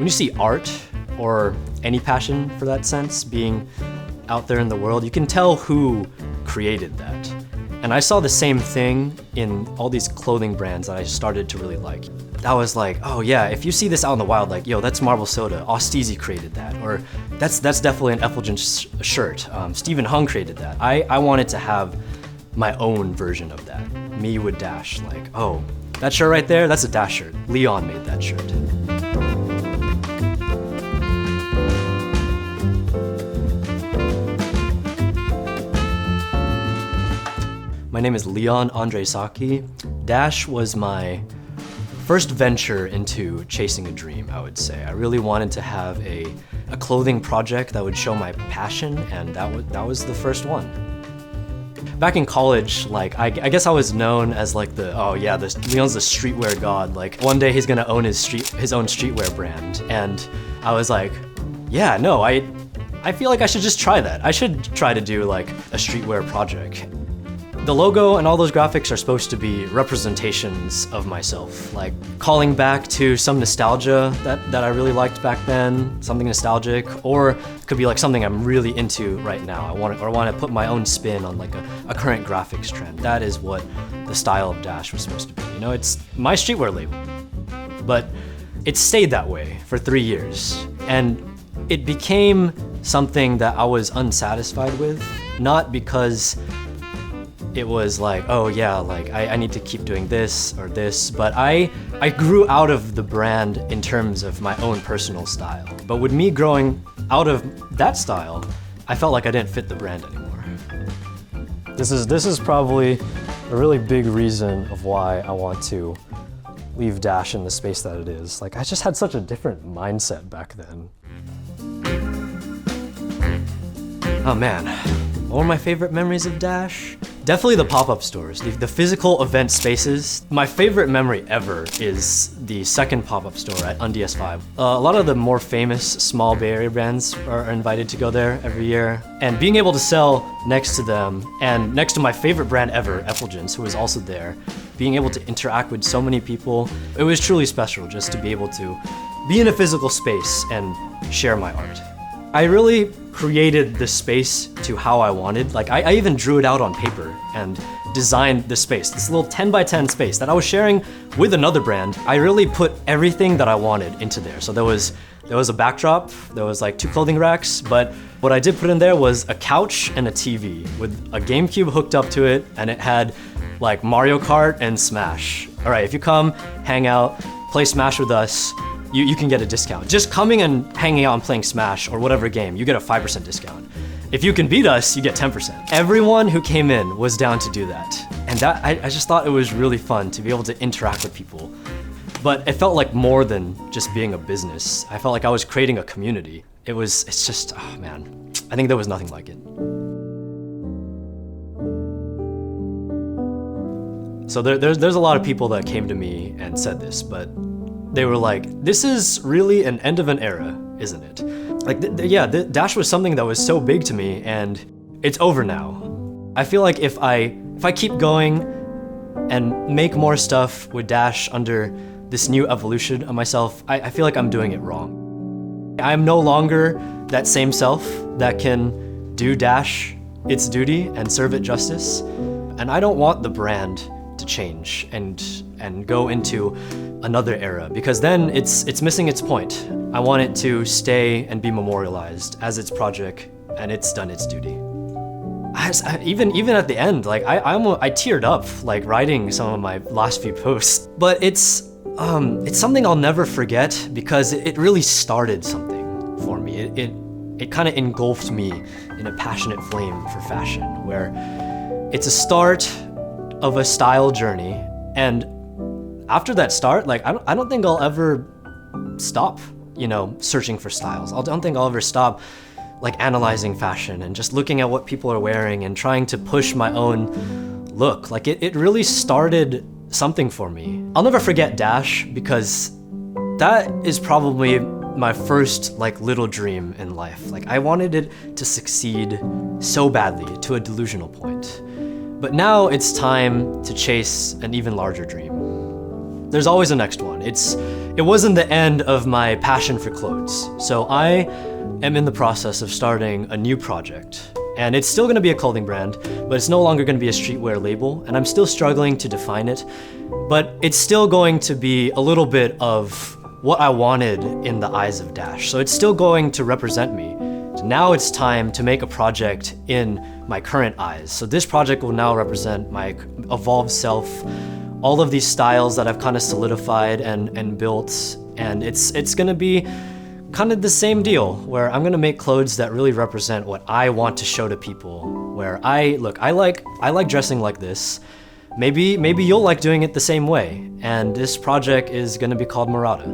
you see art, or any passion for that sense, being out there in the world, you can tell who created that. And I saw the same thing in all these clothing brands that I started to really like. I was like, oh yeah, if you see this out in the wild, like, yo, that's Marble Soda, Austeezy created that, or that's definitely an Effulgence shirt, Stephen Hung created that. I wanted to have my own version of that. Me with Dash, like, oh, that shirt right there, that's a Dash shirt. Leon made that shirt. My name is Leon Andre Saqui. Dash was my first venture into chasing a dream, I would say. I really wanted to have a clothing project that would show my passion, and that was the first one. Back in college, like, I guess I was known as like Leon's the streetwear god. Like, one day he's gonna own his own streetwear brand. And I was like, yeah, no, I feel like I should just try that. I should try to do like a streetwear project. The logo and all those graphics are supposed to be representations of myself, like calling back to some nostalgia that I really liked back then, something nostalgic, or it could be like something I'm really into right now. I want to put my own spin on like a current graphics trend. That is what the style of Dash was supposed to be. You know, it's my streetwear label, but it stayed that way for 3 years, and it became something that I was unsatisfied with, not because it was like, oh yeah, like I need to keep doing this or this, but I grew out of the brand in terms of my own personal style. But with me growing out of that style, I felt like I didn't fit the brand anymore. This is probably a really big reason of why I want to leave Dash in the space that it is. Like, I just had such a different mindset back then. Oh man, what were my favorite memories of Dash? Definitely the pop-up stores, the physical event spaces. My favorite memory ever is the second pop-up store at UnDS5. A lot of the more famous small Bay Area brands are invited to go there every year. And being able to sell next to them, and next to my favorite brand ever, Effulgence, who was also there, being able to interact with so many people, it was truly special just to be able to be in a physical space and share my art. I really created the space to how I wanted. Like, I even drew it out on paper and designed the space, this little 10 by 10 space that I was sharing with another brand. I really put everything that I wanted into there. So there was a backdrop, there was like 2 clothing racks, but what I did put in there was a couch and a TV with a GameCube hooked up to it, and it had like Mario Kart and Smash. All right, if you come, hang out, play Smash with us, you can get a discount. Just coming and hanging out and playing Smash or whatever game, you get a 5% discount. If you can beat us, you get 10%. Everyone who came in was down to do that. And that I just thought it was really fun to be able to interact with people. But it felt like more than just being a business. I felt like I was creating a community. It's just, oh man, I think there was nothing like it. So there's a lot of people that came to me and said this, but they were like, this is really an end of an era, isn't it? Like, Dash was something that was so big to me, and it's over now. I feel like if I keep going and make more stuff with Dash under this new evolution of myself, I feel like I'm doing it wrong. I'm no longer that same self that can do Dash its duty and serve it justice, and I don't want the brand to change and go into another era, because then it's missing its point. I want it to stay and be memorialized as its project, and it's done its duty. Even at the end, like I teared up like writing some of my last few posts, but it's something I'll never forget because it really started something for me. It kind of engulfed me in a passionate flame for fashion, where it's a start of a style journey, and after that start, like I don't think I'll ever stop, searching for styles. I don't think I'll ever stop like analyzing fashion and just looking at what people are wearing and trying to push my own look. Like it really started something for me. I'll never forget Dash because that is probably my first like little dream in life. Like I wanted it to succeed so badly to a delusional point. But now it's time to chase an even larger dream. There's always a next one. It it wasn't the end of my passion for clothes. So I am in the process of starting a new project. And it's still gonna be a clothing brand, but it's no longer gonna be a streetwear label, and I'm still struggling to define it. But it's still going to be a little bit of what I wanted in the eyes of Dash. So it's still going to represent me. So now it's time to make a project in my current eyes. So this project will now represent my evolved self, all of these styles that I've kind of solidified and built, and it's gonna be kind of the same deal, where I'm gonna make clothes that really represent what I want to show to people. Where I like dressing like this. Maybe you'll like doing it the same way. And this project is gonna be called Murata.